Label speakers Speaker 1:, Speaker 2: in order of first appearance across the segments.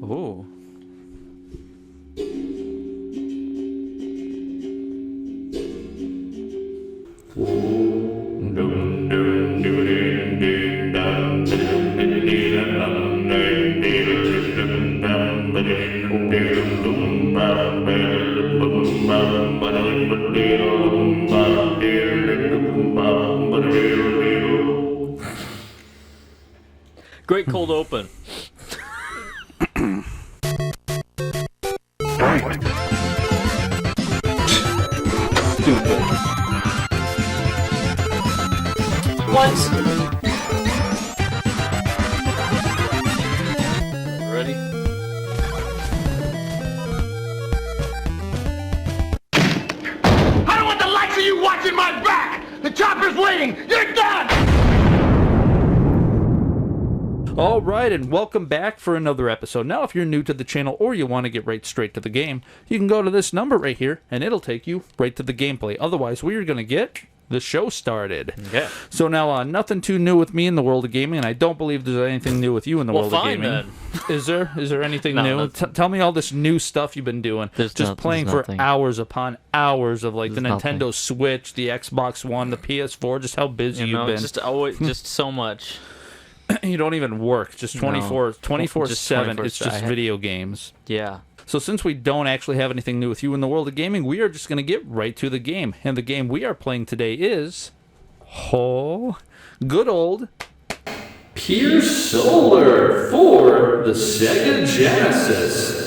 Speaker 1: Ooh. Great cold open. Stupid. What? Ready?
Speaker 2: I don't want the likes of you watching my back! The chopper's waiting! You're done!
Speaker 3: All right, and welcome back for another episode. Now, if you're new to the channel or you want to get right straight to the game, you can go to this number right here, and it'll take you right to the gameplay. Otherwise, we are going to get the show started.
Speaker 1: Yeah.
Speaker 3: So now, nothing too new with me in the world of gaming, and I don't believe there's anything new with you in the world of gaming.
Speaker 1: Then.
Speaker 3: Is there anything
Speaker 1: No,
Speaker 3: new? Tell me all this new stuff you've been doing. Just playing for hours upon hours of like the Nintendo Switch, the Xbox One, the PS4. Just how busy you've been.
Speaker 1: Just so much.
Speaker 3: You don't even work. Just 24/7. It's just video games.
Speaker 1: Yeah.
Speaker 3: So since we don't actually have anything new with you in the world of gaming, we are just going to get right to the game. And the game we are playing today is good old Pier Solar for the Sega Genesis.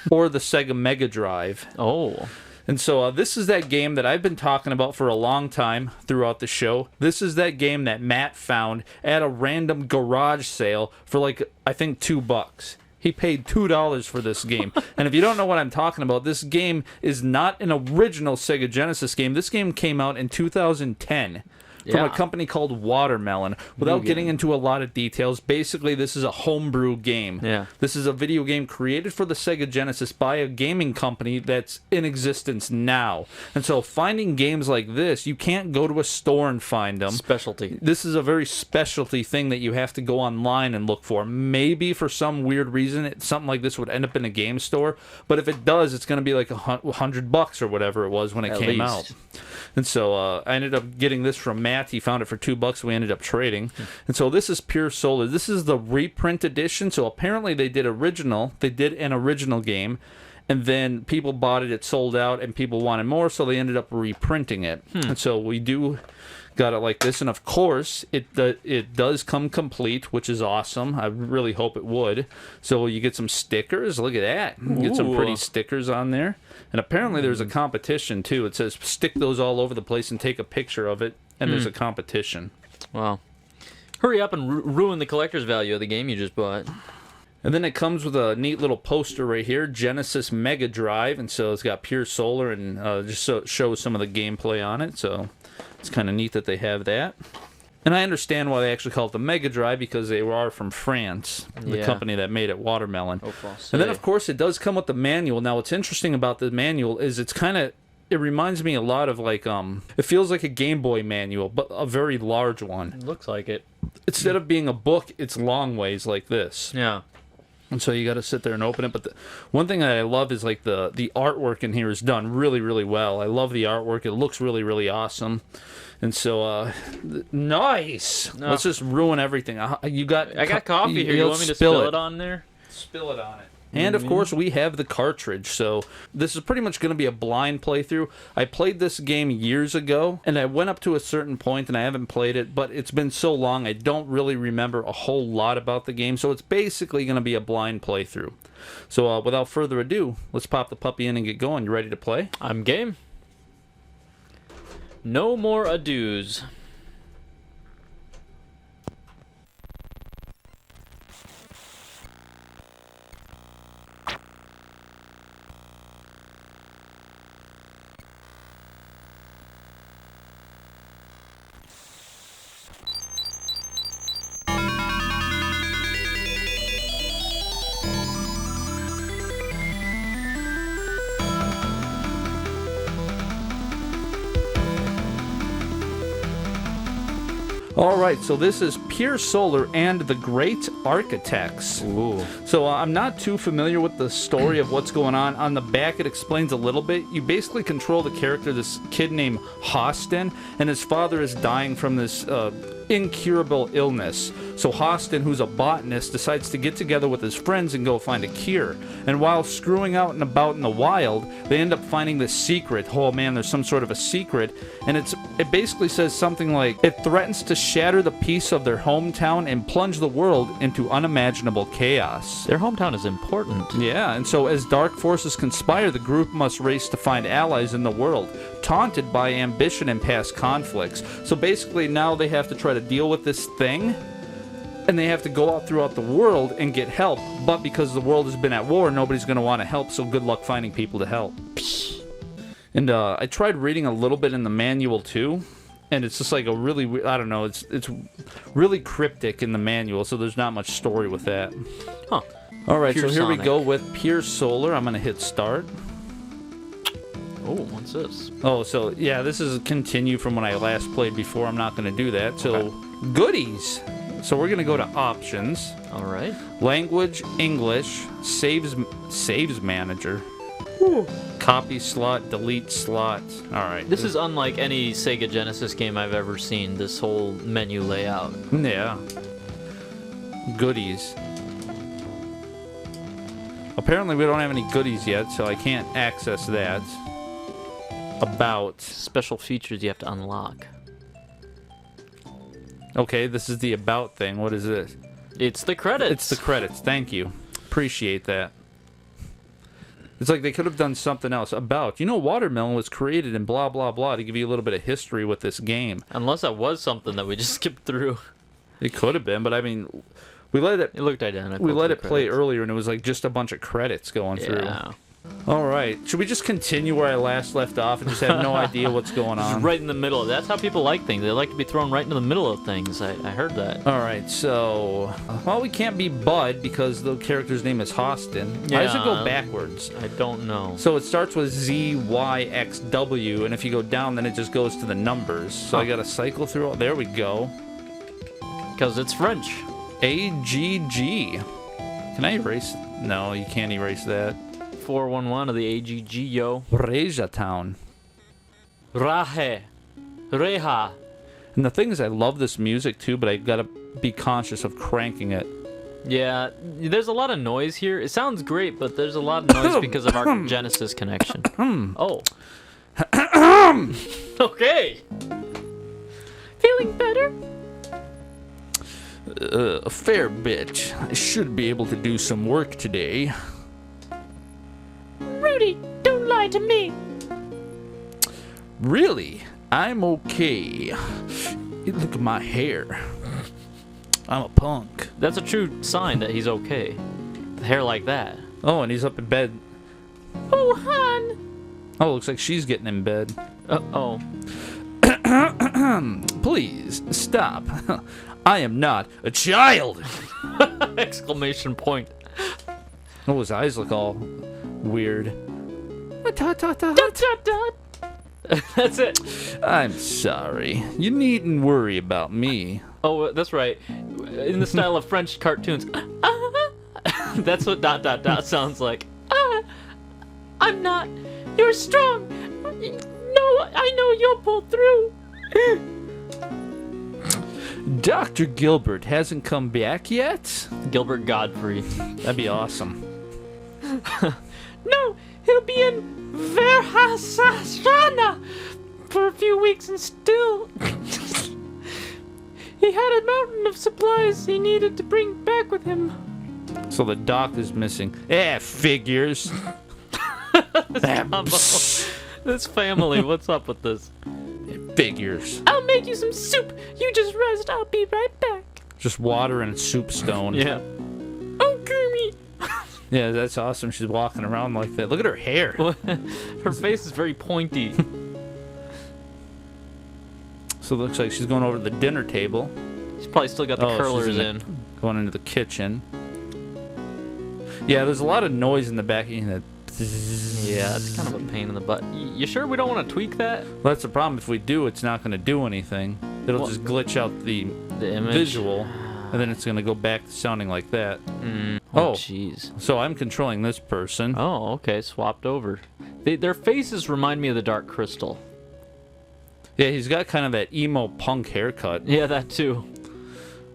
Speaker 3: Or the Sega Mega Drive.
Speaker 1: Oh.
Speaker 3: And so this is that game that I've been talking about for a long time throughout the show. This is that game that Matt found at a random garage sale for like, I think, $2. He paid $2 for this game. And if you don't know what I'm talking about, this game is not an original Sega Genesis game. This game came out in 2010. From a company called Watermelon. Without getting into a lot of details, basically this is a homebrew game.
Speaker 1: Yeah.
Speaker 3: This is a video game created for the Sega Genesis by a gaming company that's in existence now. And so finding games like this, you can't go to a store and find them.
Speaker 1: Specialty.
Speaker 3: This is a very specialty thing that you have to go online and look for. Maybe for some weird reason, something like this would end up in a game store. But if it does, it's going to be like $100 or whatever it was when it came out. And so I ended up getting this from Matt. He found it for $2. We ended up trading. And so this is Pier Solar. This is the reprint edition. So apparently they did an original game. And then people bought it. It sold out and people wanted more. So they ended up reprinting it. And so we got it like this. And of course, it does come complete, which is awesome. I really hope it would. So you get some stickers. Look at that. You get some pretty stickers on there. And apparently there's a competition, too. It says stick those all over the place and take a picture of it. And there's a competition.
Speaker 1: Wow. Hurry up and ruin the collector's value of the game you just bought.
Speaker 3: And then it comes with a neat little poster right here, Genesis Mega Drive. And so it's got Pier Solar and just shows some of the gameplay on it. So it's kind of neat that they have that. And I understand why they actually call it the Mega Drive, because they are from France, the company that made it, Watermelon. And then, of course, it does come with the manual. Now, what's interesting about the manual is it reminds me a lot of like, it feels like a Game Boy manual, but a very large one.
Speaker 1: It looks like it.
Speaker 3: Instead of being a book, it's long ways like this.
Speaker 1: Yeah.
Speaker 3: And so you got to sit there and open it. But one thing that I love is like the artwork in here is done really, really well. I love the artwork. It looks really, really awesome. And so, nice. No. Let's just ruin everything. I
Speaker 1: got coffee here. You want me to spill it on there?
Speaker 3: Spill it on it. And, of course, we have the cartridge, so this is pretty much going to be a blind playthrough. I played this game years ago, and I went up to a certain point, and I haven't played it, but it's been so long, I don't really remember a whole lot about the game, so it's basically going to be a blind playthrough. So, without further ado, let's pop the puppy in and get going. You ready to play?
Speaker 1: I'm game. No more adieus.
Speaker 3: All right, so this is Pier Solar and the Great Architects.
Speaker 1: Ooh.
Speaker 3: So I'm not too familiar with the story of what's going on. On the back, it explains a little bit. You basically control the character, this kid named Hostin, and his father is dying from this incurable illness. So Hostin, who's a botanist, decides to get together with his friends and go find a cure. And while screwing out and about in the wild, they end up finding this secret. Oh man, there's some sort of a secret, and it basically says something like, it threatens to shatter the peace of their hometown and plunge the world into unimaginable chaos.
Speaker 1: Their hometown is important.
Speaker 3: Yeah, and so as dark forces conspire, the group must race to find allies in the world, taunted by ambition and past conflicts. So basically now they have to try to deal with this thing, and they have to go out throughout the world and get help. But because the world has been at war, nobody's going to want to help, so good luck finding people to help. And I tried reading a little bit in the manual too, and it's just like a really, I don't know, it's really cryptic in the manual, so there's not much story with that.
Speaker 1: Huh.
Speaker 3: All right,
Speaker 1: Pure
Speaker 3: so here we
Speaker 1: Sonic.
Speaker 3: go with Pier Solar. I'm going to hit start.
Speaker 1: Oh, what's this?
Speaker 3: Oh, so yeah, this is a continue from when I last played before. I'm not going to do that. So, goodies. So we're going to go to options.
Speaker 1: All right.
Speaker 3: Language, English, saves manager. Copy slot, delete slot. All right.
Speaker 1: This is unlike any Sega Genesis game I've ever seen, this whole menu layout.
Speaker 3: Yeah. Goodies. Apparently we don't have any goodies yet, so I can't access that. About.
Speaker 1: Special features you have to unlock.
Speaker 3: Okay, this is the about thing. What is this?
Speaker 1: It's the credits.
Speaker 3: It's the credits. Thank you. Appreciate that. It's like they could have done something else. About. You know, Watermelon was created in blah, blah, blah to give you a little bit of history with this game.
Speaker 1: Unless that was something that we just skipped through.
Speaker 3: It could have been, but I mean, we let it...
Speaker 1: It looked identical.
Speaker 3: We let
Speaker 1: to
Speaker 3: it
Speaker 1: the
Speaker 3: play
Speaker 1: credits.
Speaker 3: earlier, and it was like just a bunch of credits going through.
Speaker 1: Yeah.
Speaker 3: All right. Should we just continue where I last left off and just have no idea what's going
Speaker 1: Just
Speaker 3: on?
Speaker 1: right in the middle. That's how people like things. They like to be thrown right into the middle of things. I heard that.
Speaker 3: All right. So, well, we can't be Bud because the character's name is Hostin. Why does it go
Speaker 1: Yeah.
Speaker 3: backwards?
Speaker 1: I don't know.
Speaker 3: So it starts with Z, Y, X, W, and if you go down, then it just goes to the numbers. So I got to cycle through all. There we go.
Speaker 1: Because it's French.
Speaker 3: A, G, G. Can I erase? No, you can't erase that.
Speaker 1: 411 of the AGG, yo.
Speaker 3: Reja Town.
Speaker 1: Rahe. Reha.
Speaker 3: And the thing is, I love this music too, but I gotta be conscious of cranking it.
Speaker 1: Yeah, there's a lot of noise here. It sounds great, but there's a lot of noise because of our Genesis connection. Oh. Okay. Feeling better?
Speaker 3: A fair bit. I should be able to do some work today.
Speaker 1: Rudy, don't lie to me.
Speaker 3: Really? I'm okay. Look at my hair. I'm a punk.
Speaker 1: That's a true sign that he's okay. The hair like that.
Speaker 3: Oh, and he's up in bed.
Speaker 1: Oh, hon.
Speaker 3: Oh, looks like she's getting in bed.
Speaker 1: Uh-oh.
Speaker 3: Please, stop. I am not a child.
Speaker 1: Exclamation point.
Speaker 3: Oh, his eyes look all weird.
Speaker 1: Dot, dot, dot. That's it.
Speaker 3: I'm sorry. You needn't worry about me.
Speaker 1: Oh, that's right. In the style of French cartoons. That's what dot, dot, dot sounds like. I'm not. You're strong. No, I know you'll pull through.
Speaker 3: Dr. Gilbert hasn't come back yet?
Speaker 1: Gilbert Godfrey.
Speaker 3: That'd be awesome.
Speaker 1: No, he'll be in Verhasashana for a few weeks and still. He had a mountain of supplies he needed to bring back with him.
Speaker 3: So the doc is missing. Figures.
Speaker 1: This family, what's up with this?
Speaker 3: Figures.
Speaker 1: I'll make you some soup. You just rest. I'll be right back.
Speaker 3: Just water and soup stone.
Speaker 1: Yeah. Oh, Kermit.
Speaker 3: Yeah, that's awesome. She's walking around like that. Look at her hair.
Speaker 1: Her face is very pointy.
Speaker 3: So it looks like she's going over to the dinner table.
Speaker 1: She's probably still got the curlers
Speaker 3: she's
Speaker 1: in.
Speaker 3: Going into the kitchen. Yeah, there's a lot of noise in the back. That.
Speaker 1: Yeah, it's kind of a pain in the butt. You sure we don't want to tweak that?
Speaker 3: Well, that's the problem. If we do, it's not going to do anything. It'll just glitch out the
Speaker 1: image.
Speaker 3: visual, and then it's going to go back to sounding like that.
Speaker 1: Oh, jeez.
Speaker 3: So I'm controlling this person.
Speaker 1: Oh, okay, swapped over. Their faces remind me of the Dark Crystal.
Speaker 3: Yeah, he's got kind of that emo punk haircut.
Speaker 1: Yeah, that too.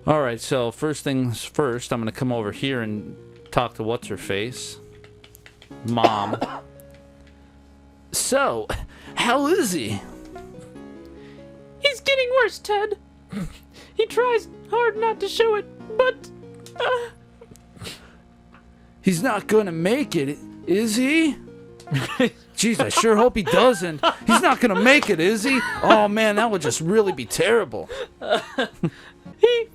Speaker 3: All right, so first things first, I'm going to come over here and talk to what's-her-face. Mom. So, how is he?
Speaker 1: He's getting worse, Ted. He tries hard not to show it, but...
Speaker 3: He's not going to make it, is he? Jeez, I sure hope he doesn't. He's not going to make it, is he? Oh, man, that would just really be terrible.
Speaker 1: He's...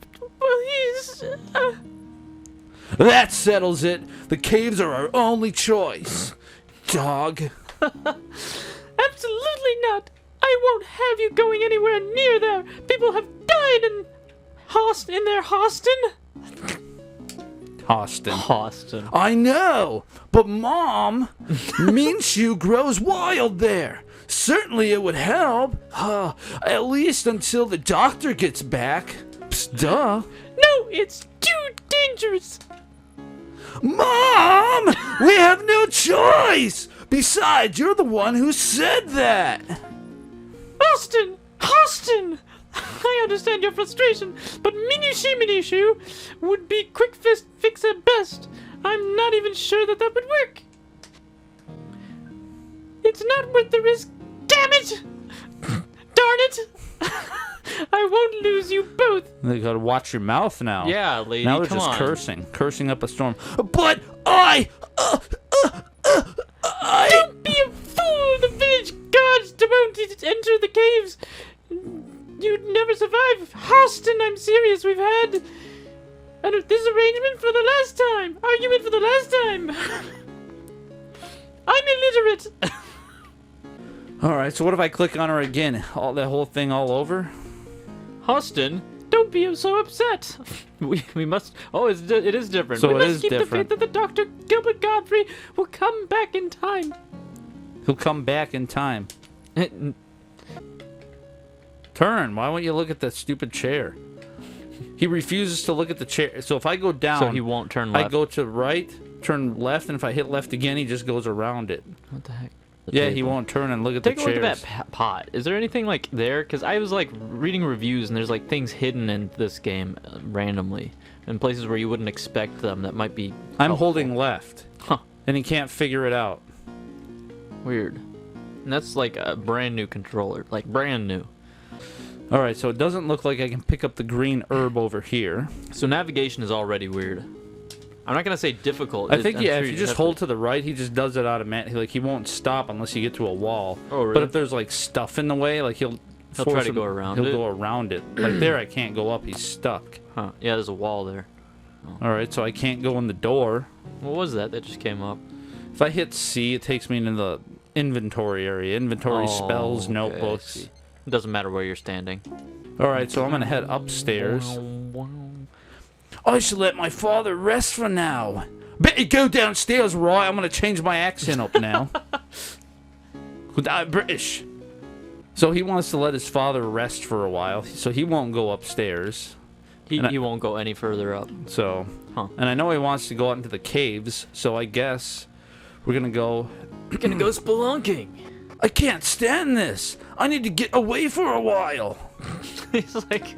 Speaker 3: That settles it. The caves are our only choice. Dog.
Speaker 1: Absolutely not. I won't have you going anywhere near there. People have died in their Hostin.
Speaker 3: Hostin. I know, but Mom, Minshew grows wild there. Certainly it would help. At least until the doctor gets back. Psst, duh.
Speaker 1: No, it's too dangerous.
Speaker 3: Mom, we have no choice. Besides, you're the one who said that.
Speaker 1: Hostin! I understand your frustration, but Minishu would be quick fix at best. I'm not even sure that would work. It's not worth the risk. Damn it! Darn it! I won't lose you both.
Speaker 3: You gotta watch your mouth now.
Speaker 1: Yeah, lady,
Speaker 3: now they're
Speaker 1: come
Speaker 3: just
Speaker 1: on.
Speaker 3: cursing up a storm. But I.
Speaker 1: Don't be a fool! The village guards won't enter the caves. You'd never survive. Hostin, I'm serious. We've had this arrangement for the last time. Argument for the last time. I'm illiterate.
Speaker 3: Alright, so what if I click on her again? That whole thing all over?
Speaker 1: Hostin, don't be so upset. We must... Oh, it is different.
Speaker 3: So
Speaker 1: we
Speaker 3: it
Speaker 1: must
Speaker 3: is
Speaker 1: keep
Speaker 3: different.
Speaker 1: the faith that the Dr. Gilbert Godfrey will come back in time.
Speaker 3: He'll come back in time. Turn. Why won't you look at that stupid chair? He refuses to look at the chair. So if I go down...
Speaker 1: So he won't turn left.
Speaker 3: I go to right, turn left, and if I hit left again, he just goes around it.
Speaker 1: What the heck?
Speaker 3: Yeah, he won't turn and look at the chairs.
Speaker 1: Take a look at that pot. Is there anything like there? Because I was like reading reviews and there's like things hidden in this game randomly in places where you wouldn't expect them that might be helpful.
Speaker 3: I'm holding left.
Speaker 1: Huh.
Speaker 3: And he can't figure it out.
Speaker 1: Weird. And that's like a brand new controller. Like brand new.
Speaker 3: Alright, so it doesn't look like I can pick up the green herb over here.
Speaker 1: So navigation is already weird. I'm not gonna say difficult.
Speaker 3: I think, yeah, if you just hold to the right, he just does it automatically. Like, he won't stop unless you get to a wall.
Speaker 1: Oh, really?
Speaker 3: But if there's, like, stuff in the way, like, he'll
Speaker 1: try to go around it?
Speaker 3: He'll go around it. Like, there, I can't go up. He's stuck.
Speaker 1: Huh. Yeah, there's a wall there.
Speaker 3: Oh. Alright, so I can't go in the door.
Speaker 1: What was that? That just came up.
Speaker 3: If I hit C, it takes me into the inventory area. Inventory, spells,
Speaker 1: okay,
Speaker 3: notebooks.
Speaker 1: It doesn't matter where you're standing.
Speaker 3: Alright, so I'm gonna head upstairs. I should let my father rest for now. Better go downstairs, right? I'm gonna change my accent up now. I'm British. So he wants to let his father rest for a while, so he won't go upstairs.
Speaker 1: He won't go any further up.
Speaker 3: So,
Speaker 1: huh.
Speaker 3: And I know he wants to go out into the caves, so I guess we're gonna go...
Speaker 1: We're gonna go spelunking.
Speaker 3: I can't stand this. I need to get away for a while.
Speaker 1: He's like...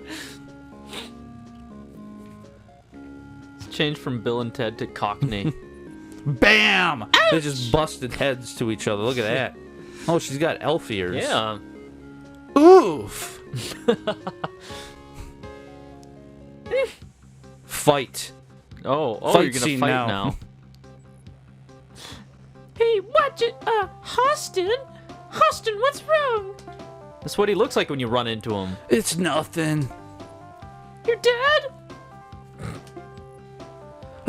Speaker 1: Changed from Bill and Ted to Cockney.
Speaker 3: Bam!
Speaker 1: Ouch!
Speaker 3: They just busted heads to each other. Look at that. Oh, she's got elf ears.
Speaker 1: Yeah.
Speaker 3: Oof! Fight.
Speaker 1: Oh,
Speaker 3: Fight
Speaker 1: you're gonna
Speaker 3: scene
Speaker 1: fight
Speaker 3: now.
Speaker 1: now. Hey, watch it, Hostin? Hostin, what's wrong? That's what he looks like when you run into him.
Speaker 3: It's nothing.
Speaker 1: Your dad?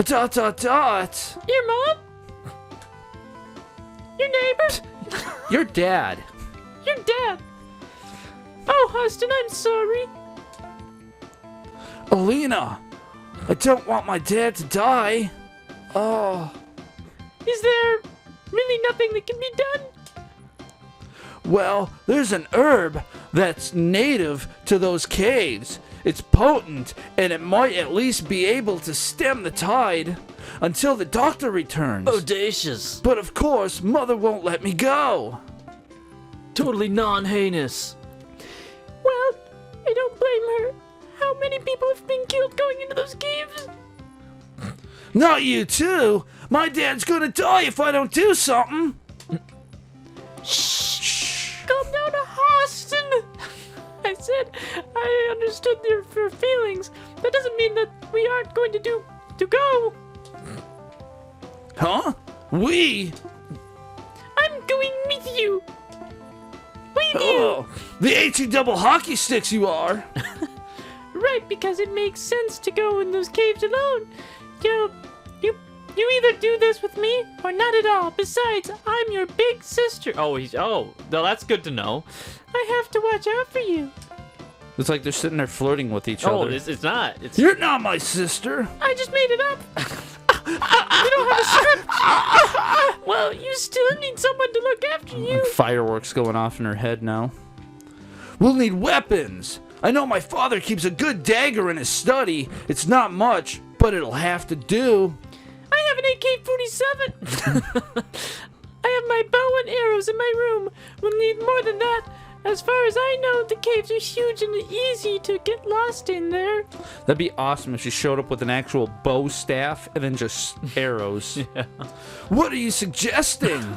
Speaker 3: Dot dot dot.
Speaker 1: Your mom? Your neighbor?
Speaker 3: Your dad.
Speaker 1: Your dad. Oh, Hostin, I'm sorry.
Speaker 3: Alina, I don't want my dad to die. Oh.
Speaker 1: Is there really nothing that can be done?
Speaker 3: Well, there's an herb that's native to those caves. It's potent, and it might at least be able to stem the tide until the doctor returns.
Speaker 1: Audacious.
Speaker 3: But of course, Mother won't let me go.
Speaker 1: Totally non-heinous.
Speaker 4: Well, I don't blame her. How many people have been killed going into those caves?
Speaker 3: Not you too. My dad's gonna die if I don't do something.
Speaker 4: Shh. Calm down, Austin. I said I understood your feelings. That doesn't mean that we aren't going to go.
Speaker 3: Huh? We?
Speaker 4: I'm going with you. With you.
Speaker 3: Oh, the HE double hockey sticks you are.
Speaker 4: Right, because it makes sense to go in those caves alone. You either do this with me or not at all. Besides, I'm your big sister.
Speaker 1: Oh, no, that's good to know.
Speaker 4: I have to watch out for you.
Speaker 3: It's like they're sitting there flirting with each
Speaker 1: Oh,
Speaker 3: other.
Speaker 1: it's not. It's
Speaker 3: You're not my sister.
Speaker 4: I just made it up. You don't have a script. Well, you still need someone to look after you.
Speaker 3: Like fireworks going off in her head now. We'll need weapons. I know my father keeps a good dagger in his study. It's not much, but it'll have to do.
Speaker 4: I have an AK-47. I have my bow and arrows in my room. We'll need more than that. As far as I know, the caves are huge and easy to get lost in there.
Speaker 3: That'd be awesome if she showed up with an actual bow staff and then just arrows.
Speaker 1: Yeah.
Speaker 3: What are you suggesting?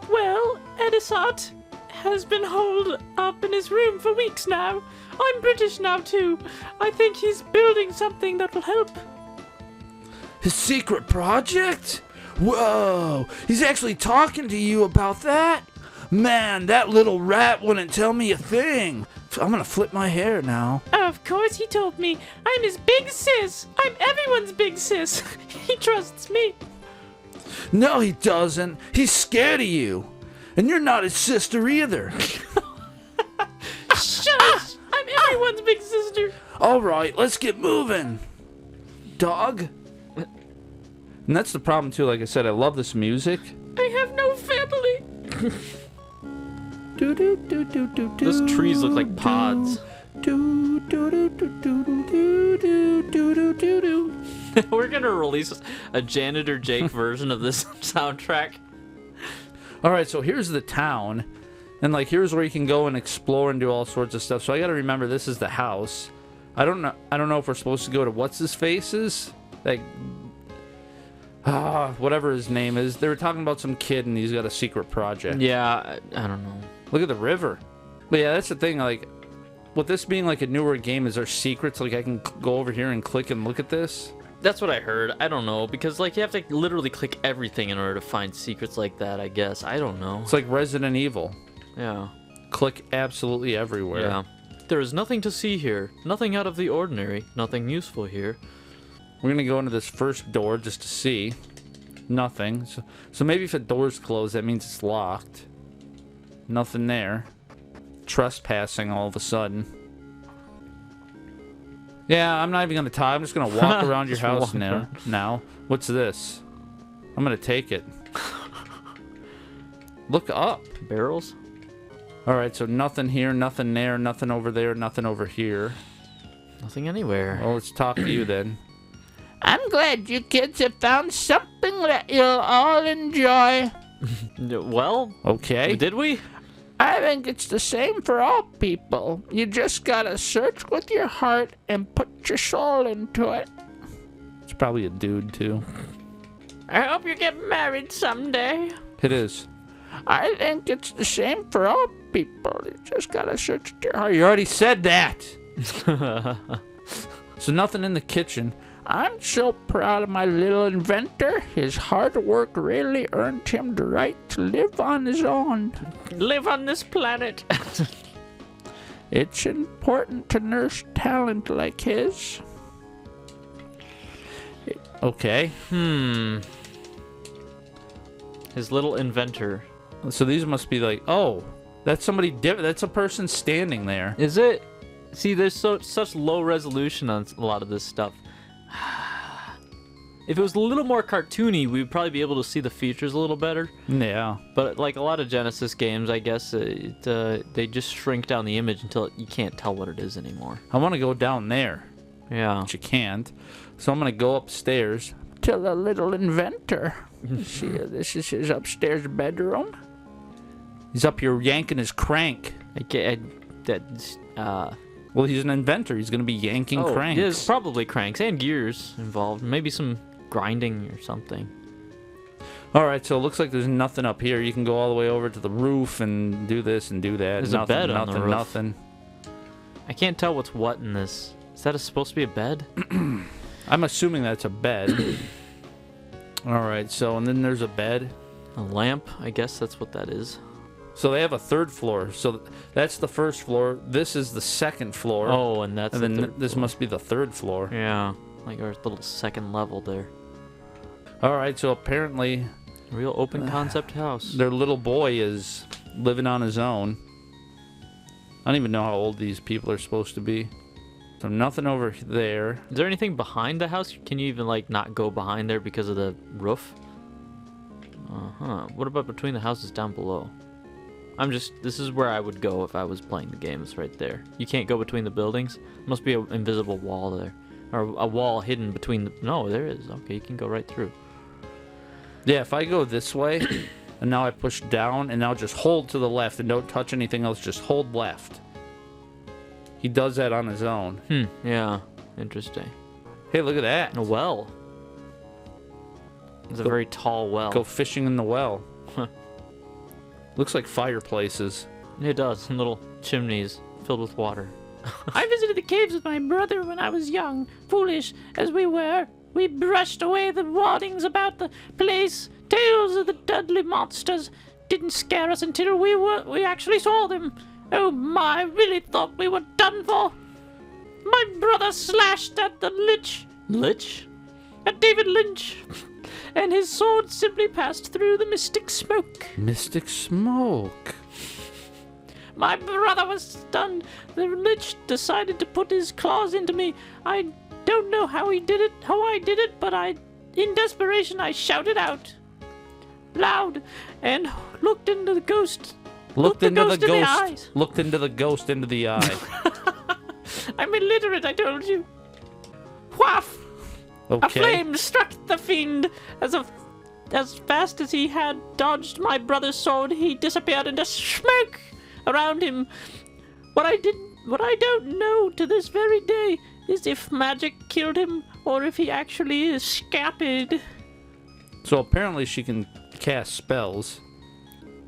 Speaker 4: Well, Edisot has been holed up in his room for weeks now. I'm British now, too. I think he's building something that will help.
Speaker 3: His secret project? Whoa, he's actually talking to you about that? Man, that little rat wouldn't tell me a thing. I'm gonna flip my hair now.
Speaker 4: Of course he told me. I'm his big sis. I'm everyone's big sis. He trusts me.
Speaker 3: No, he doesn't. He's scared of you. And you're not his sister either.
Speaker 4: Shush! I'm everyone's big sister.
Speaker 3: All right, let's get moving. Dog? And that's the problem, too. Like I said, I love this music.
Speaker 4: I have no family.
Speaker 1: Those trees look like pods. We're gonna release a Janitor Jake version of this soundtrack.
Speaker 3: All right, so here's the town. And, like, here's where you can go and explore and do all sorts of stuff. So I got to remember this is the house. I don't know if we're supposed to go to what's-his-face's? Like, whatever his name is. They were talking about some kid and he's got a secret project.
Speaker 1: Yeah, I don't know.
Speaker 3: Look at the river. But yeah, that's the thing. Like, with this being like a newer game, is there secrets? Like, I can go over here and click and look at this?
Speaker 1: That's what I heard. I don't know, because like you have to literally click everything in order to find secrets like that, I guess. I don't know.
Speaker 3: It's like Resident Evil.
Speaker 1: Yeah.
Speaker 3: Click absolutely everywhere.
Speaker 1: Yeah. There is nothing to see here. Nothing out of the ordinary. Nothing useful here.
Speaker 3: We're going to go into this first door just to see. Nothing. So maybe if the door's closed, that means it's locked. Nothing there. Trespassing all of a sudden. Yeah, I'm not even going to tie. I'm just going to walk around your house now. What's this? I'm going to take it. Look up.
Speaker 1: Barrels?
Speaker 3: Alright, so nothing here, nothing there, nothing over there, nothing over here.
Speaker 1: Nothing anywhere.
Speaker 3: Well, let's talk to you then.
Speaker 5: I'm glad you kids have found something that you'll all enjoy.
Speaker 1: Well,
Speaker 3: Okay.
Speaker 1: did we?
Speaker 5: I think it's the same for all people. You just gotta search with your heart and put your soul into it.
Speaker 3: It's probably a dude, too.
Speaker 4: I hope you get married someday.
Speaker 3: It is.
Speaker 5: I think it's the same for all people. You just gotta search with your heart.
Speaker 3: You already said that! So nothing in the kitchen.
Speaker 5: I'm so proud of my little inventor. His hard work really earned him the right to live on his own.
Speaker 4: Live on this planet.
Speaker 5: It's important to nurse talent like his.
Speaker 3: Okay.
Speaker 1: His little inventor.
Speaker 3: So these must be like, oh, that's somebody different. That's a person standing there.
Speaker 1: Is it? See, there's such low resolution on a lot of this stuff. If it was a little more cartoony, we'd probably be able to see the features a little better.
Speaker 3: Yeah.
Speaker 1: But like a lot of Genesis games, I guess they just shrink down the image until you can't tell what it is anymore.
Speaker 3: I want to go down there,
Speaker 1: Yeah.
Speaker 3: but you can't. So I'm going to go upstairs.
Speaker 5: To the little inventor. See, this is his upstairs bedroom.
Speaker 3: He's up here yanking his crank. Well, he's an inventor. He's going to be yanking cranks.
Speaker 1: There's probably cranks and gears involved. Maybe some grinding or something.
Speaker 3: All right, so it looks like there's nothing up here. You can go all the way over to the roof and do this and do that.
Speaker 1: There's
Speaker 3: nothing,
Speaker 1: a bed on
Speaker 3: nothing,
Speaker 1: the roof.
Speaker 3: Nothing.
Speaker 1: I can't tell what's what in this. Is that supposed to be a bed?
Speaker 3: I'm assuming that's a bed. All right, so and then there's a bed.
Speaker 1: A lamp? I guess that's what that is.
Speaker 3: So they have a third floor. So that's the first floor. This is the second floor.
Speaker 1: Oh, and that's
Speaker 3: and
Speaker 1: the
Speaker 3: then
Speaker 1: third
Speaker 3: this
Speaker 1: floor.
Speaker 3: must be the third floor.
Speaker 1: Yeah, like our little second level there.
Speaker 3: All right, so apparently
Speaker 1: Real open concept house.
Speaker 3: their little boy is living on his own. I don't even know how old these people are supposed to be. So nothing over there.
Speaker 1: Is there anything behind the house? Can you even like not go behind there because of the roof? What about between the houses down below? This is where I would go if I was playing the game. It's right there. You can't go between the buildings. Must be an invisible wall there. Or a wall hidden between the... No, there is. Okay, you can go right through.
Speaker 3: Yeah, if I go this way, and now I push down, and now just hold to the left, and don't touch anything else, just hold left. He does that on his own.
Speaker 1: Yeah. Interesting.
Speaker 3: Hey, look at that.
Speaker 1: A well. It's a very tall well.
Speaker 3: Go fishing in the well.
Speaker 1: Huh.
Speaker 3: Looks like fireplaces.
Speaker 1: It does. And little chimneys filled with water.
Speaker 4: I visited the caves with my brother when I was young. Foolish as we were, we brushed away the warnings about the place. Tales of the Dudley monsters didn't scare us until we actually saw them. Oh my, I really thought we were done for. My brother slashed at the Lich.
Speaker 1: Lich?
Speaker 4: At David Lynch. And his sword simply passed through the mystic smoke.
Speaker 3: Mystic smoke.
Speaker 4: My brother was stunned. The Lich decided to put his claws into me. I don't know how I did it, but in desperation, I shouted out loud and looked into the ghost.
Speaker 3: Looked into the
Speaker 4: in the
Speaker 3: ghost.
Speaker 4: eyes.
Speaker 3: Looked into the ghost into the eye.
Speaker 4: I'm illiterate, I told you. Whaff! A
Speaker 3: Okay.
Speaker 4: flame struck the fiend. As fast as he had dodged my brother's sword, he disappeared into smoke around him. What I don't know to this very day is if magic killed him or if he actually escaped.
Speaker 3: So apparently she can cast spells.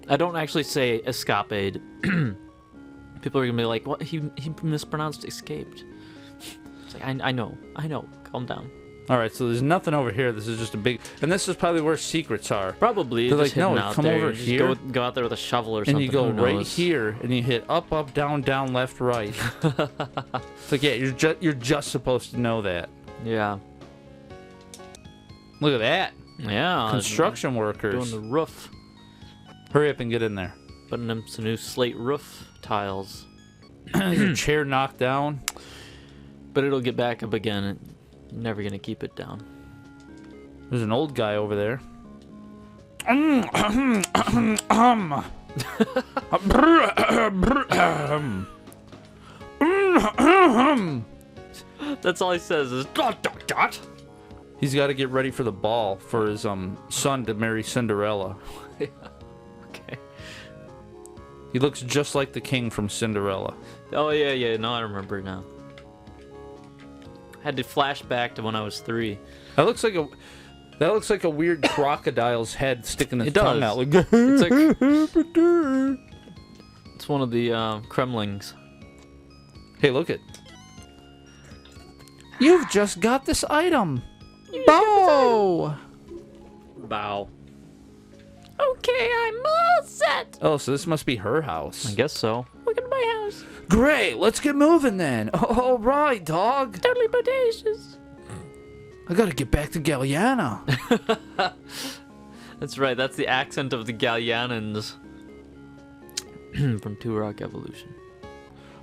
Speaker 1: I don't actually say escapade. People are gonna be like, "What? He mispronounced escaped." It's like, I know. Calm down.
Speaker 3: All right, so there's nothing over here. This is just a big, and this is probably where secrets are.
Speaker 1: Probably.
Speaker 3: They're
Speaker 1: just
Speaker 3: like, no,
Speaker 1: hidden out
Speaker 3: come
Speaker 1: there.
Speaker 3: over
Speaker 1: You just
Speaker 3: here.
Speaker 1: Go out there with a shovel or something.
Speaker 3: And you go
Speaker 1: Who
Speaker 3: right
Speaker 1: knows?
Speaker 3: here, and you hit up, up, down, down, left, right. It's like, yeah, you're just supposed to know that.
Speaker 1: Yeah.
Speaker 3: Look at that.
Speaker 1: Yeah.
Speaker 3: Construction workers.
Speaker 1: Doing the roof.
Speaker 3: Hurry up and get in there.
Speaker 1: Putting in some new slate roof tiles.
Speaker 3: Your chair knocked down.
Speaker 1: But it'll get back up again. You're never gonna keep it down.
Speaker 3: There's an old guy over there.
Speaker 1: That's all he says is dot dot dot.
Speaker 3: He's got to get ready for the ball for his son to marry Cinderella.
Speaker 1: Okay.
Speaker 3: He looks just like the king from Cinderella.
Speaker 1: Oh yeah. No, I remember now. Had to flash back to when I was 3.
Speaker 3: That looks like a weird crocodile's head sticking its
Speaker 1: It
Speaker 3: tongue
Speaker 1: does.
Speaker 3: out. Like,
Speaker 1: It's like it's one of the Kremlings.
Speaker 3: hey, look it. You've just got this item. Bow.
Speaker 1: Bow.
Speaker 4: Okay, I'm all set.
Speaker 3: Oh, so this must be her house.
Speaker 1: I guess so.
Speaker 4: Look at my house.
Speaker 3: Great, let's get moving then. All right, dog.
Speaker 4: Totally bodacious.
Speaker 3: I gotta get back to Galliana.
Speaker 1: That's right. That's the accent of the Gallianans from 2 Rock Evolution.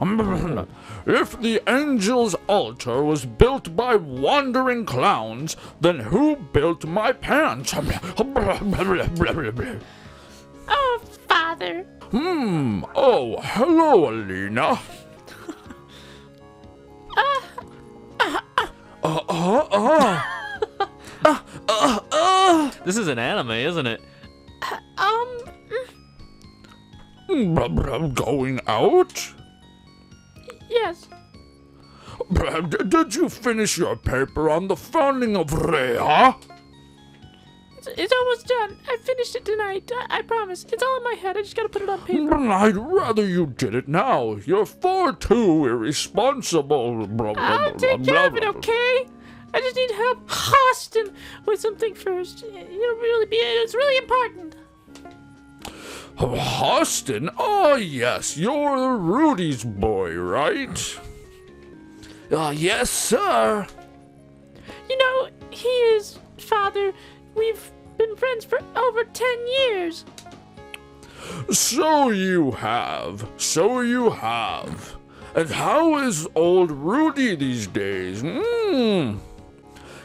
Speaker 5: If the angel's altar was built by wandering clowns, then who built my pants?
Speaker 4: Oh, Father.
Speaker 5: Oh, hello, Alina.
Speaker 1: This is an anime, isn't it?
Speaker 5: Going out?
Speaker 4: Yes.
Speaker 5: Did you finish your paper on the founding of Rhea?
Speaker 4: It's almost done. I finished it tonight. I promise. It's all in my head. I just gotta put it on paper.
Speaker 5: I'd rather you did it now. You're far too irresponsible.
Speaker 4: I'll take care of it, okay? I just need help, Austin, with something first. It's really important.
Speaker 5: Austin? Oh, yes. You're Rudy's boy, right? Yes, sir.
Speaker 4: You know, he is, Father. We've been friends for over 10 years.
Speaker 5: So you have. And how is old Rudy these days?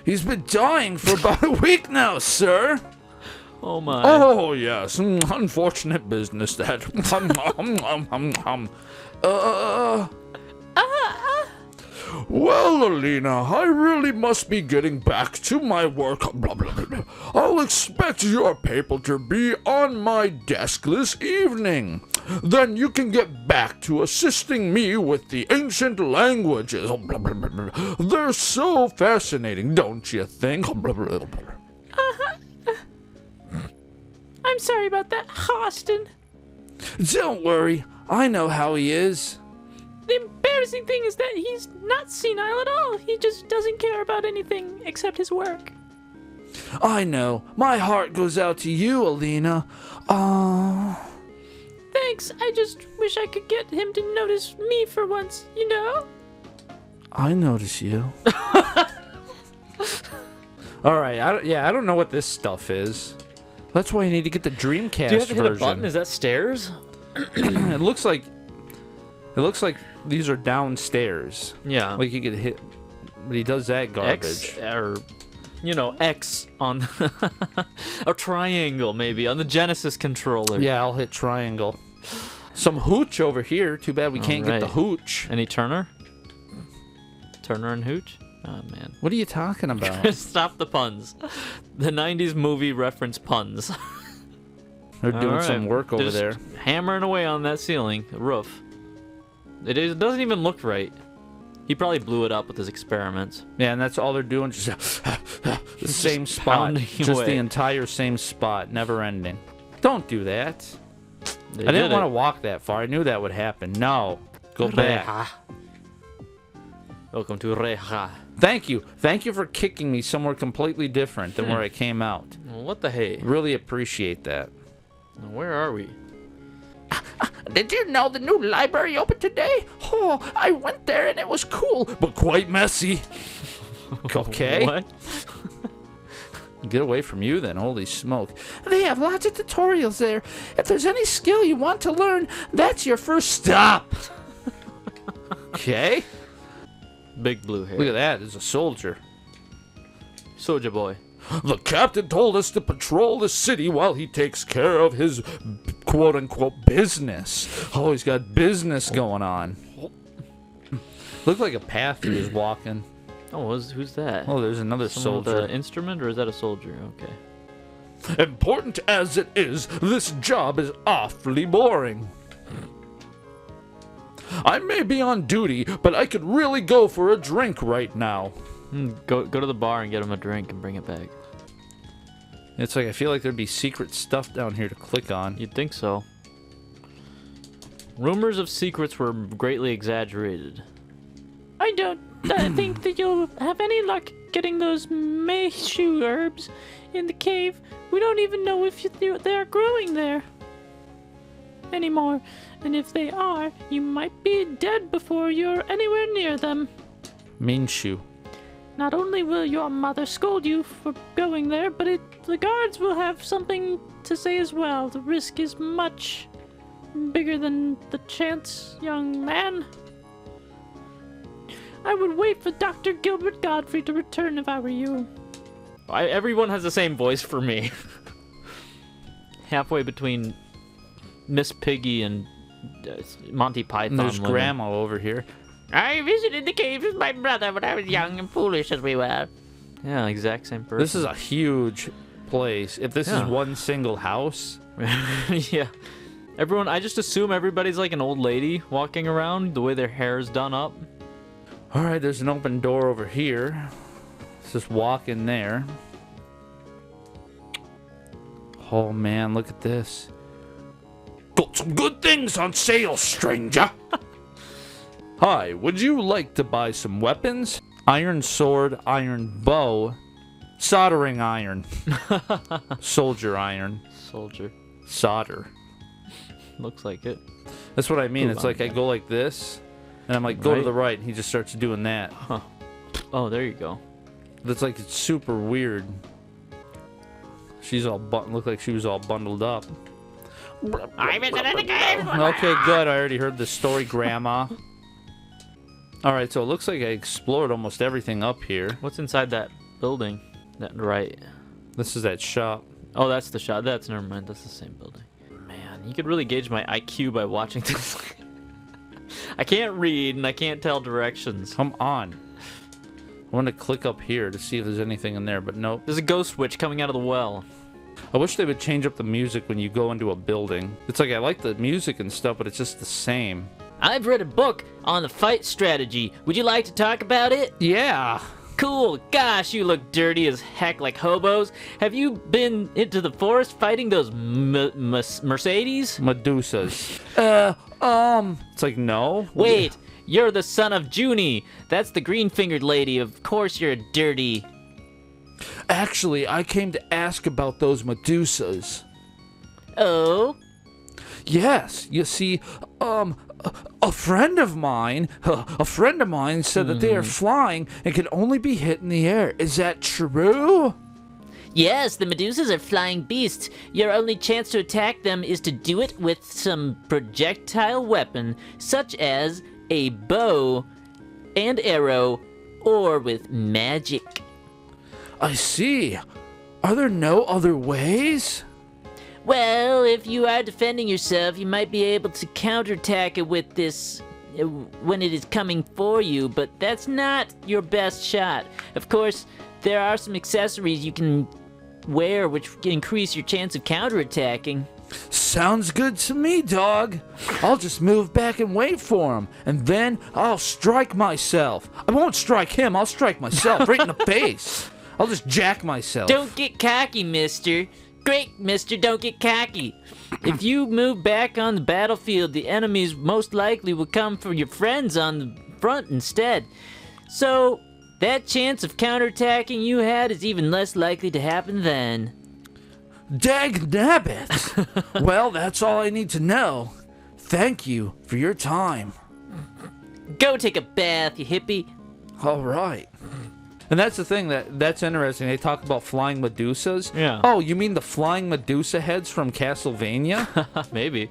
Speaker 3: He's been dying for about a week now, sir.
Speaker 1: Oh my.
Speaker 5: Oh, yes. Unfortunate business, that. Well, Alina, I really must be getting back to my work. I'll expect your paper to be on my desk this evening. Then you can get back to assisting me with the ancient languages. They're so fascinating, don't you think?
Speaker 4: I'm sorry about that, Austin.
Speaker 3: Don't worry. I know how he is.
Speaker 4: The embarrassing thing is that he's not senile at all. He just doesn't care about anything except his work.
Speaker 3: I know. My heart goes out to you, Alina.
Speaker 4: Thanks. I just wish I could get him to notice me for once, you know?
Speaker 3: I notice you. All right. I don't know what this stuff is. That's why you need to get the Dreamcast
Speaker 1: Do you have to hit
Speaker 3: version.
Speaker 1: a button? Is that stairs?
Speaker 3: It looks like these are downstairs.
Speaker 1: Yeah.
Speaker 3: Like you could hit, but he does that garbage.
Speaker 1: X or X on a triangle maybe on the Genesis controller.
Speaker 3: Yeah, I'll hit triangle. Some hooch over here. Too bad we can't get the
Speaker 1: Alright.
Speaker 3: hooch.
Speaker 1: Any Turner? Turner and Hooch? Oh man.
Speaker 3: What are you talking about?
Speaker 1: Stop the puns. The 90s movie reference puns.
Speaker 3: They're doing some work over
Speaker 1: They're
Speaker 3: there.
Speaker 1: just hammering away on that ceiling, the roof. It doesn't even look right. He probably blew it up with his experiments.
Speaker 3: Yeah, and that's all they're doing. Just the same spot.
Speaker 1: pounding
Speaker 3: Just
Speaker 1: away.
Speaker 3: the entire same spot, never ending. Don't do that.
Speaker 1: They
Speaker 3: I didn't
Speaker 1: did
Speaker 3: want to
Speaker 1: it.
Speaker 3: walk that far. I knew that would happen. No. Go back.
Speaker 1: Reha. Welcome to Reha.
Speaker 3: Thank you. Thank you for kicking me somewhere completely different than where I came out.
Speaker 1: Well, what the hey?
Speaker 3: Really appreciate that.
Speaker 1: Where are we?
Speaker 5: Did you know the new library opened today? Oh, I went there and it was cool, but quite messy.
Speaker 3: Okay.
Speaker 1: What?
Speaker 3: Get away from you then. Holy smoke.
Speaker 5: They have lots of tutorials there. If there's any skill you want to learn, that's your first
Speaker 3: Stop. Okay.
Speaker 1: Big blue hair.
Speaker 3: Look at that. There's a soldier.
Speaker 1: Soldier boy.
Speaker 5: The captain told us to patrol the city while he takes care of his quote-unquote business.
Speaker 3: Oh, he's got business going on. Looked like a path he was walking.
Speaker 1: Oh, who's that?
Speaker 3: Oh, there's another
Speaker 1: Someone with
Speaker 3: soldier.
Speaker 1: an instrument, or is that a soldier? Okay.
Speaker 5: Important as it is, this job is awfully boring. I may be on duty, but I could really go for a drink right now.
Speaker 1: Go to the bar and get him a drink and bring it back.
Speaker 3: It's like I feel like there'd be secret stuff down here to click on.
Speaker 1: You'd think so. Rumors of secrets were greatly exaggerated.
Speaker 4: I don't think that you'll have any luck getting those meishu herbs in the cave. We don't even know if they're growing there anymore. And if they are, you might be dead before you're anywhere near them.
Speaker 3: Minshu.
Speaker 4: Not only will your mother scold you for going there, but the guards will have something to say as well. The risk is much bigger than the chance, young man. I would wait for Dr. Gilbert Godfrey to return if I were you.
Speaker 1: Everyone has the same voice for me. Halfway between Miss Piggy and Monty Python.
Speaker 3: And there's
Speaker 1: Lemon.
Speaker 3: Grandma over here.
Speaker 4: I visited the caves with my brother when I was young and foolish as we were.
Speaker 1: Yeah, exact same person.
Speaker 3: This is a huge place. If this
Speaker 1: Yeah.
Speaker 3: is one single house,
Speaker 1: yeah. Everyone, I just assume everybody's like an old lady walking around, the way their hair is done up.
Speaker 3: all right. There's an open door over here. Let's just walk in there. Oh man, look at this.
Speaker 5: Got some good things on sale, stranger.
Speaker 3: Hi, would you like to buy some weapons? Iron sword, iron bow, soldering iron, soldier iron,
Speaker 1: Soldier.
Speaker 3: solder.
Speaker 1: Looks like it.
Speaker 3: That's what I mean.
Speaker 1: Move
Speaker 3: It's
Speaker 1: on.
Speaker 3: like I go like this, and I'm like, go to
Speaker 1: Right.
Speaker 3: the right, and he just starts doing that.
Speaker 1: Oh, there you go.
Speaker 3: That's like, it's super weird. She's all looked like she was all bundled up.
Speaker 4: I visited the caves.
Speaker 3: Okay, good. I already heard the story, Grandma. All right, so it looks like I explored almost everything up here.
Speaker 1: What's inside that building? That right.
Speaker 3: This is that shop.
Speaker 1: Oh, that's the shot. That's never mind. That's the same building. Man, you could really gauge my IQ by watching this. I can't read and I can't tell directions.
Speaker 3: Come on. I want to click up here to see if there's anything in there, but nope.
Speaker 1: There's a ghost witch coming out of the well.
Speaker 3: I wish they would change up the music when you go into a building. It's like I like the music and stuff, but it's just the same.
Speaker 4: I've read a book on the fight strategy. Would you like to talk about it?
Speaker 3: Yeah.
Speaker 4: Cool. Gosh, you look dirty as heck like hobos. Have you been into the forest fighting those Mercedes?
Speaker 3: Medusas. It's like, no.
Speaker 4: Wait, you're the son of Junie. That's the green-fingered lady. Of course you're dirty.
Speaker 5: Actually, I came to ask about those Medusas.
Speaker 4: Oh?
Speaker 5: Yes, you see, a friend of mine said that they are flying and can only be hit in the air. Is that true?
Speaker 4: Yes, the Medusas are flying beasts. Your only chance to attack them is to do it with some projectile weapon, such as a bow and arrow, or with magic.
Speaker 5: I see. Are there no other ways?
Speaker 4: Well, if you are defending yourself, you might be able to counterattack it with this when it is coming for you, but that's not your best shot. Of course, there are some accessories you can wear which can increase your chance of counterattacking.
Speaker 5: Sounds good to me, dog. I'll just move back and wait for him, and then I'll strike myself. I won't strike him, I'll strike myself right in the face. I'll just jack myself.
Speaker 4: Don't get cocky, mister. Great, mister, don't get cocky. If you move back on the battlefield, the enemies most likely will come for your friends on the front instead. So, that chance of counterattacking you had is even less likely to happen then.
Speaker 5: Dag nabbit. Well, that's all I need to know. Thank you for your time.
Speaker 4: Go take a bath, you hippie.
Speaker 5: All right.
Speaker 3: And that's the thing that's interesting. They talk about flying Medusas.
Speaker 1: Yeah.
Speaker 3: Oh, you mean the flying Medusa heads from Castlevania?
Speaker 1: Maybe.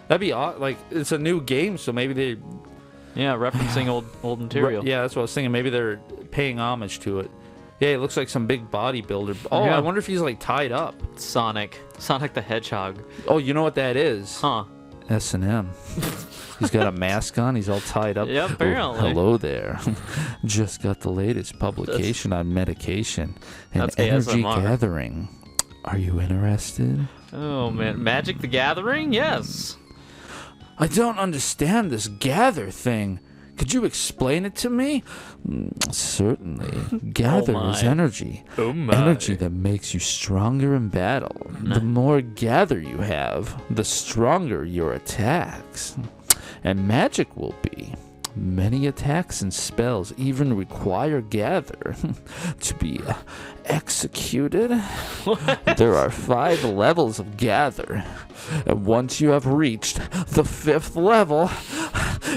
Speaker 3: That'd be like, it's a new game, so maybe they.
Speaker 1: Yeah, referencing old material.
Speaker 3: Yeah, that's what I was thinking. Maybe they're paying homage to it. Yeah, he looks like some big bodybuilder. Oh,
Speaker 1: Yeah.
Speaker 3: I wonder if he's like tied up.
Speaker 1: Sonic the Hedgehog.
Speaker 3: Oh, you know what that is?
Speaker 1: Huh.
Speaker 3: S&M. He's got a mask on. He's all tied up.
Speaker 1: Yeah, apparently.
Speaker 3: Oh, hello there. Just got the latest publication on medication and
Speaker 1: That's
Speaker 3: energy
Speaker 1: ASMR.
Speaker 3: gathering. Are you interested?
Speaker 1: Oh man, Magic the Gathering? Yes.
Speaker 5: I don't understand this gather thing. Could you explain it to me?
Speaker 3: Certainly. Gather is
Speaker 1: my.
Speaker 3: energy.
Speaker 1: Oh my.
Speaker 3: Energy that makes you stronger in battle. The more gather you have, the stronger your attacks. And magic will be. Many attacks and spells even require gather to be executed. There are 5 levels of gather. And once you have reached the 5th level,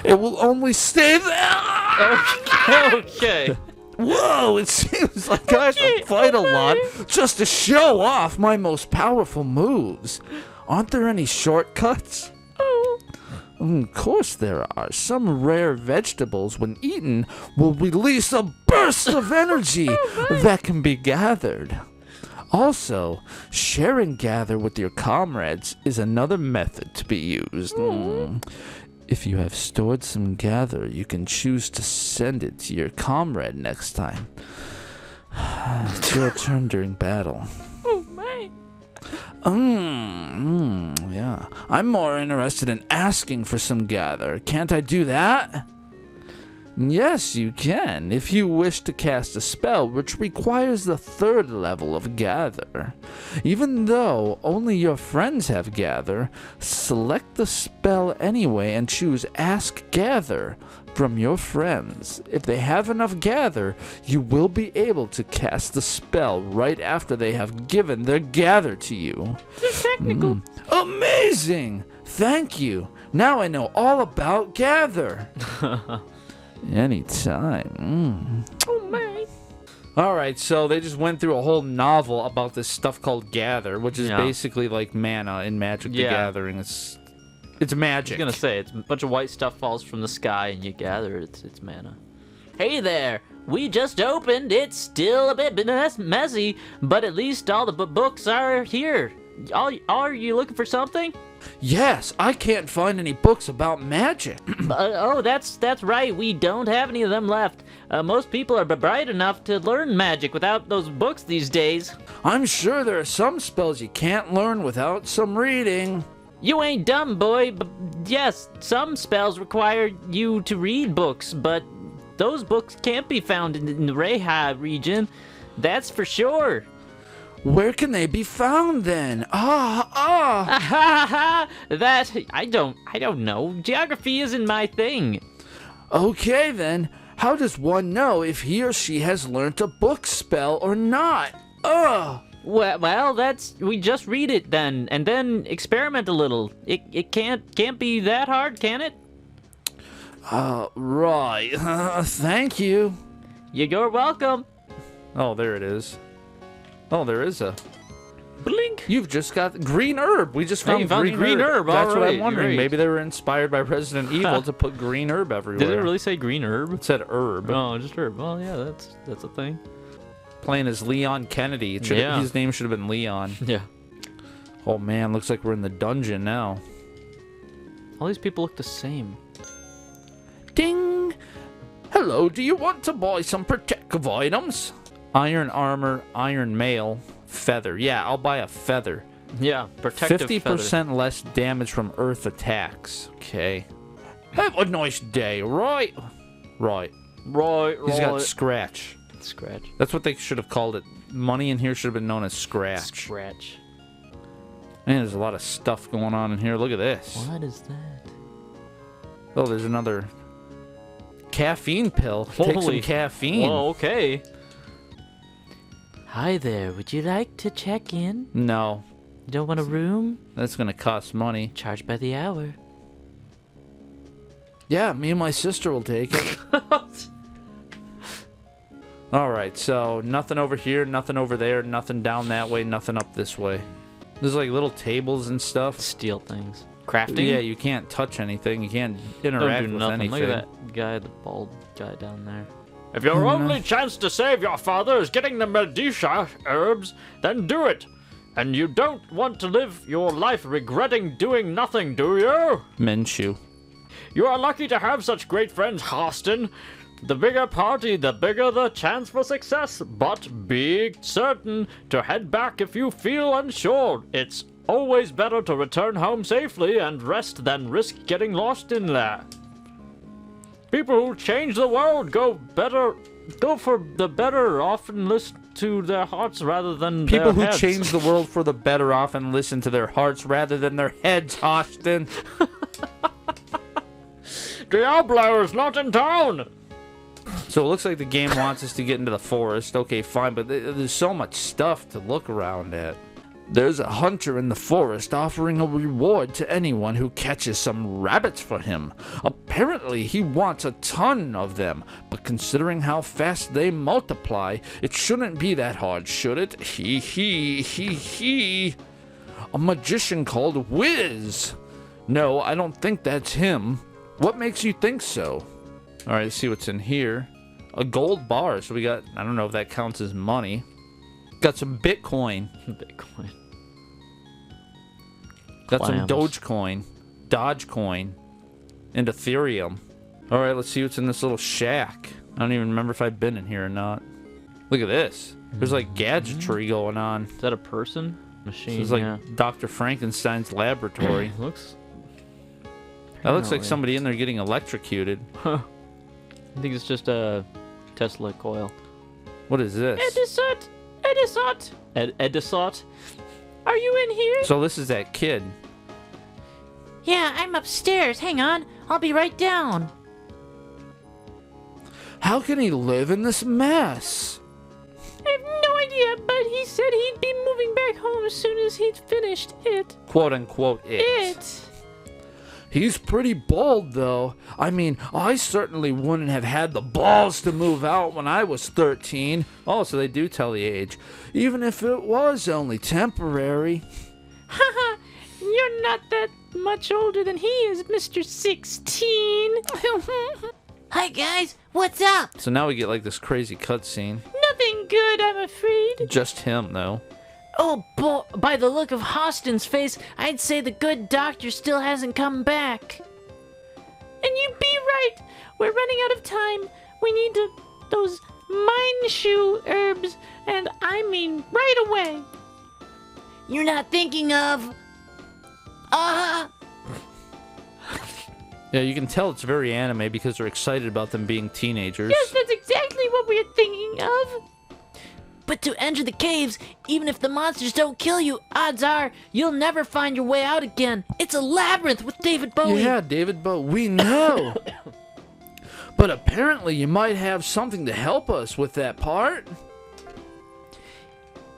Speaker 3: it will only stay there.
Speaker 1: Okay.
Speaker 5: Whoa, it seems like I have to fight a lot just to show off my most powerful moves. Aren't there any shortcuts?
Speaker 4: Oh,
Speaker 5: Of course there are. Some rare vegetables, when eaten, will release a burst of energy that can be gathered. Also, share and gather with your comrades is another method to be used. If you have stored some gather, you can choose to send it to your comrade next time. It's your turn during battle.
Speaker 4: Oh my.
Speaker 5: Yeah. I'm more interested in asking for some gather. Can't I do that? Yes, you can, if you wish to cast a spell which requires the 3rd level of gather. Even though only your friends have gather, select the spell anyway and choose Ask Gather from your friends. If they have enough gather, you will be able to cast the spell right after they have given their gather to you.
Speaker 4: Technical.
Speaker 5: Amazing! Thank you. Now I know all about gather. Anytime.
Speaker 4: Oh my.
Speaker 3: All right, so they just went through a whole novel about this stuff called Gather, which is basically like mana in Magic the Gathering. It's magic.
Speaker 1: I was gonna say, it's a bunch of white stuff falls from the sky and you gather it's mana. Hey there! We just opened. It's still a bit messy, but at least all the books are here. Are you looking for something?
Speaker 5: Yes, I can't find any books about magic.
Speaker 1: Oh, that's right. We don't have any of them left. Most people are bright enough to learn magic without those books these days.
Speaker 5: I'm sure there are some spells you can't learn without some reading.
Speaker 1: You ain't dumb, boy. But yes, some spells require you to read books, but those books can't be found in the Reha region. That's for sure.
Speaker 5: Where can they be found then?
Speaker 1: That I don't know. Geography isn't my thing.
Speaker 5: Okay then. How does one know if he or she has learnt a book spell or not?
Speaker 1: Well, we just read it then, and then experiment a little. It can't be that hard, can it?
Speaker 5: Right. Thank you.
Speaker 1: You're welcome.
Speaker 3: Oh, there it is. Oh, there is a...
Speaker 1: Blink.
Speaker 3: You've just got green herb. We just found,
Speaker 1: you found
Speaker 3: green herb.
Speaker 1: All
Speaker 3: That's what
Speaker 1: right,
Speaker 3: I'm wondering.
Speaker 1: great.
Speaker 3: Maybe they were inspired by Resident Evil to put green herb everywhere.
Speaker 1: Did it really say green herb?
Speaker 3: It said herb.
Speaker 1: Oh, just herb. Well, yeah, that's a thing.
Speaker 3: Playing as Leon Kennedy. His name should have been Leon.
Speaker 1: Yeah.
Speaker 3: Oh man, looks like we're in the dungeon now.
Speaker 1: All these people look the same.
Speaker 5: Ding! Hello, do you want to buy some protective items?
Speaker 3: Iron armor, iron mail, feather. Yeah, I'll buy a feather.
Speaker 1: Yeah, protective
Speaker 3: 50% less damage from earth attacks. Okay.
Speaker 5: Have a nice day, right?
Speaker 3: Right.
Speaker 1: Right.
Speaker 3: He's got scratch.
Speaker 1: Scratch.
Speaker 3: That's what they should have called it. Money in here should have been known as scratch.
Speaker 1: Scratch.
Speaker 3: Man, there's a lot of stuff going on in here. Look at this.
Speaker 1: What is that?
Speaker 3: Oh, there's another caffeine pill. Take some caffeine.
Speaker 1: Well, okay. Hi there. Would you like to check in?
Speaker 3: No.
Speaker 1: You don't want a room?
Speaker 3: That's gonna cost money.
Speaker 1: Charge by the hour.
Speaker 5: Yeah, me and my sister will take it.
Speaker 3: Alright, so nothing over here, nothing over there, nothing down that way, nothing up this way. There's like little tables and stuff.
Speaker 1: Steal things. Crafting?
Speaker 3: Yeah, you can't touch anything. You can't interact
Speaker 1: Don't do
Speaker 3: with
Speaker 1: nothing.
Speaker 3: anything.
Speaker 1: Look at that guy, the bald guy down there. If your only chance to save your father is getting the Medisha herbs, then do it. And you don't want to live your life regretting doing nothing, do you?
Speaker 3: Menshu.
Speaker 1: You are lucky to have such great friends, Harston. The bigger party, the bigger the chance for success. But be certain to head back if you feel unsure. It's always better to return home safely and rest than risk getting lost in there. People who change the world go for the better, often listen to their hearts rather than
Speaker 3: People
Speaker 1: their
Speaker 3: who
Speaker 1: heads.
Speaker 3: change the world for the better often listen to their hearts rather than their heads, Austin.
Speaker 1: Diablo is not in town!
Speaker 3: So it looks like the game wants us to get into the forest. Okay, fine, but there's so much stuff to look around at.
Speaker 5: There's a hunter in the forest offering a reward to anyone who catches some rabbits for him. Apparently, he wants a ton of them, but considering how fast they multiply, it shouldn't be that hard, should it? He. A magician called Wiz.
Speaker 3: No, I don't think that's him. What makes you think so? All right, let's see what's in here. A gold bar. So we got, I don't know if that counts as money. Got some Bitcoin.
Speaker 1: Bitcoin.
Speaker 3: Got some
Speaker 1: Clams.
Speaker 3: Dogecoin. Dogecoin. And Ethereum. All right, let's see what's in this little shack. I don't even remember if I've been in here or not. Look at this. There's like gadgetry going on.
Speaker 1: Is that a person? Machine.
Speaker 3: This is like
Speaker 1: yeah.
Speaker 3: Dr. Frankenstein's laboratory.
Speaker 1: Looks.
Speaker 3: That looks like
Speaker 1: Apparently.
Speaker 3: somebody in there getting electrocuted.
Speaker 1: I think it's just a Tesla coil.
Speaker 3: What is this?
Speaker 1: Edisot?
Speaker 4: Are you in here?
Speaker 3: So this is that kid.
Speaker 4: Yeah, I'm upstairs. Hang on. I'll be right down.
Speaker 5: How can he live in this mess?
Speaker 4: I have no idea, but he said he'd be moving back home as soon as he'd finished it.
Speaker 3: Quote unquote it.
Speaker 5: He's pretty bold, though. I mean, I certainly wouldn't have had the balls to move out when I was 13,
Speaker 3: Oh, so they do tell the age.
Speaker 5: even if it was only temporary.
Speaker 4: Haha, you're not that much older than he is, Mr. 16. Hi, guys. What's up?
Speaker 3: So now we get like this crazy cutscene.
Speaker 4: Nothing good, I'm afraid.
Speaker 3: Just him, though.
Speaker 4: Oh, boy, by the look of Hostin's face, I'd say the good doctor still hasn't come back. And you'd be right. We're running out of time. We need those mine shoe herbs, and I mean right away. You're not thinking of...
Speaker 3: Yeah, you can tell it's very anime because they're excited about them being teenagers.
Speaker 4: Yes, that's exactly what we're thinking of. But to enter the caves, even if the monsters don't kill you, odds are you'll never find your way out again. It's a labyrinth with David Bowie.
Speaker 5: Yeah, David, but we know. But apparently you might have something to help us with that part.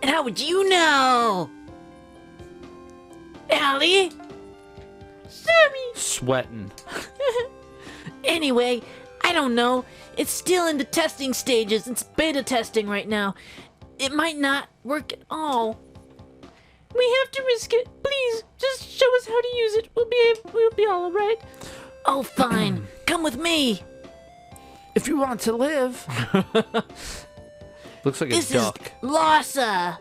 Speaker 4: And how would you know? Allie? Sammy?
Speaker 3: Sweating.
Speaker 4: Anyway, I don't know. It's still in the testing stages. It's beta testing right now. It might not work at all. We have to risk it. Please, just show us how to use it. We'll be all right. Oh, fine. Come with me.
Speaker 5: If you want to live.
Speaker 3: Looks like a
Speaker 4: This
Speaker 3: duck.
Speaker 4: is Lhasa.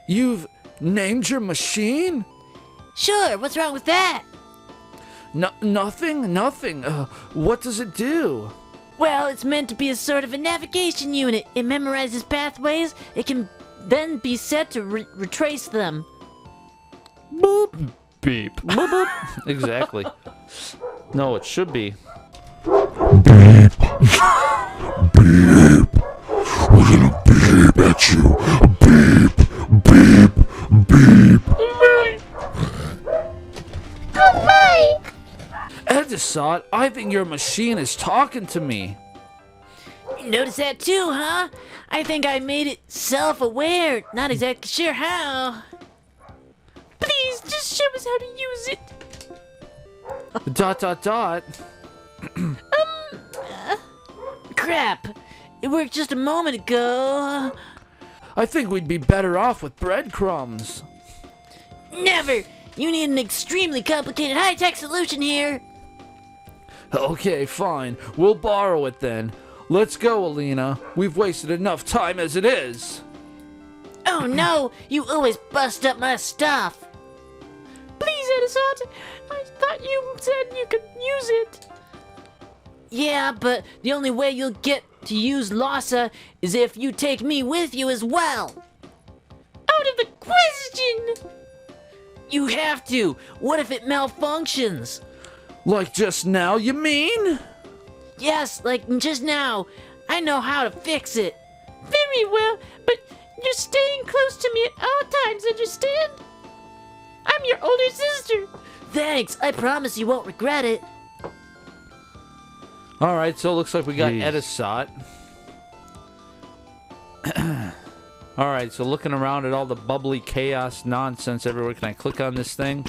Speaker 5: You've named your machine?
Speaker 4: Sure, what's wrong with that?
Speaker 5: Nothing. What does it do?
Speaker 4: Well, it's meant to be a sort of a navigation unit. It memorizes pathways. It can then be set to retrace them.
Speaker 3: Boop. Beep. Boop, boop. Exactly. No, it should be.
Speaker 5: We're gonna beep at you. Beep. Edisot, I think your machine is talking to me.
Speaker 4: You notice that too, huh? I think I made it self-aware. Not exactly sure how. Please, just show us how to use it. ... Crap. It worked just a moment ago.
Speaker 5: I think we'd be better off with breadcrumbs.
Speaker 4: Never. You need an extremely complicated high-tech solution here.
Speaker 5: Okay, fine. We'll borrow it then. Let's go, Alina. We've wasted enough time as it is.
Speaker 4: Oh no, you always bust up my stuff. Please, Edisot. I thought you said you could use it. Yeah, but the only way you'll get to use Lhasa is if you take me with you as well. Out of the question! You have to. What if it malfunctions?
Speaker 5: Like just now, you mean?
Speaker 4: Yes, like just now. I know how to fix it. Very well, but you're staying close to me at all times, understand? I'm your older sister. Thanks, I promise you won't regret it.
Speaker 3: Alright, so it looks like we got
Speaker 1: Jeez.
Speaker 3: Edisot. Alright, so looking around at all the bubbly chaos nonsense everywhere, can I click on this thing?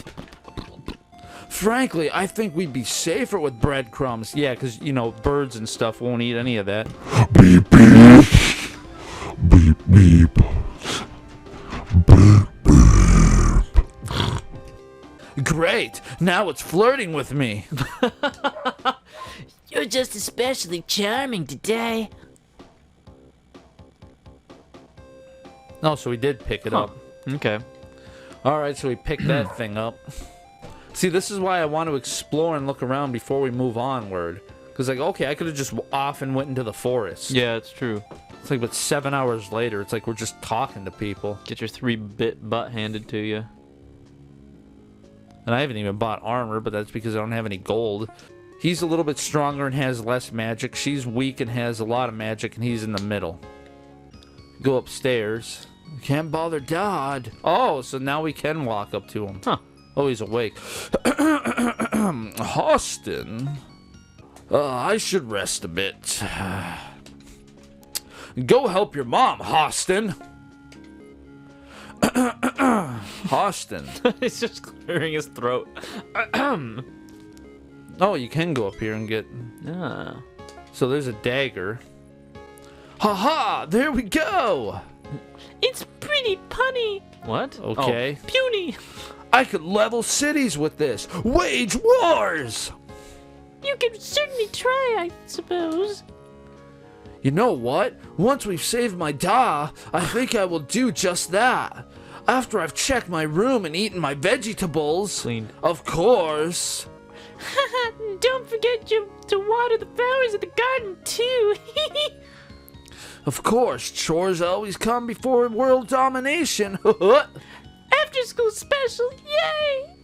Speaker 5: Frankly, I think we'd be safer with breadcrumbs.
Speaker 3: Yeah, because, you know, birds and stuff won't eat any of that.
Speaker 5: Beep, beep. Beep, beep. Beep, beep.
Speaker 3: Now it's flirting with me.
Speaker 4: You're just especially charming today.
Speaker 3: No, so we did pick it up.
Speaker 1: Okay.
Speaker 3: All right, so we picked that thing up. See, this is why I want to explore and look around before we move onward. Because, like, okay, I could have just off and went into the forest.
Speaker 1: Yeah, it's true.
Speaker 3: It's like, but 7 hours later, it's like we're just talking to people.
Speaker 1: Get your 3-bit butt handed to you.
Speaker 3: And I haven't even bought armor, but that's because I don't have any gold. He's a little bit stronger and has less magic. She's weak and has a lot of magic, and he's in the middle. Go upstairs. Can't bother Dad. Oh, so now we can walk up to him.
Speaker 1: Huh.
Speaker 3: Oh, he's awake. Austin. I should rest a bit. Go help your mom, Austin. Austin.
Speaker 1: He's just clearing his throat.
Speaker 3: Oh, you can go up here and get...
Speaker 1: Ah.
Speaker 3: So there's a dagger. Ha-ha! There we go!
Speaker 4: It's pretty punny.
Speaker 1: What?
Speaker 3: Okay.
Speaker 4: Puny.
Speaker 3: I could level cities with this. Wage wars!
Speaker 4: You can certainly try, I suppose.
Speaker 3: You know what? Once we've saved my da, I think I will do just that. After I've checked my room and eaten my vegetables.
Speaker 1: Cleaned.
Speaker 3: Of course.
Speaker 4: Don't forget to water the flowers of the garden, too.
Speaker 3: Of course, chores always come before world domination.
Speaker 4: After school special, yay!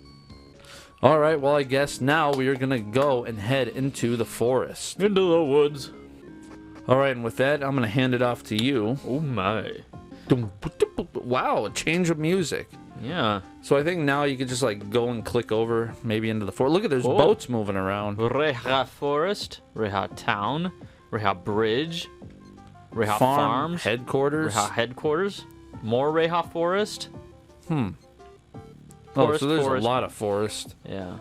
Speaker 3: All right, well, I guess now we are going to go and head into the forest.
Speaker 1: Into the woods.
Speaker 3: All right, and with that, I'm going to hand it off to you.
Speaker 1: Oh my.
Speaker 3: Wow, a change of music.
Speaker 1: Yeah.
Speaker 3: So I think now you can just like go and click over maybe into the forest. Look at there's
Speaker 1: Oh.
Speaker 3: boats moving around.
Speaker 1: Reha Forest. Reha Town. Reha Bridge. Reha
Speaker 3: Farm
Speaker 1: Farms.
Speaker 3: headquarters.
Speaker 1: Reha Headquarters. More Reha Forest.
Speaker 3: Oh,
Speaker 1: Forest,
Speaker 3: so there's
Speaker 1: forest.
Speaker 3: a lot of forest.
Speaker 1: Yeah.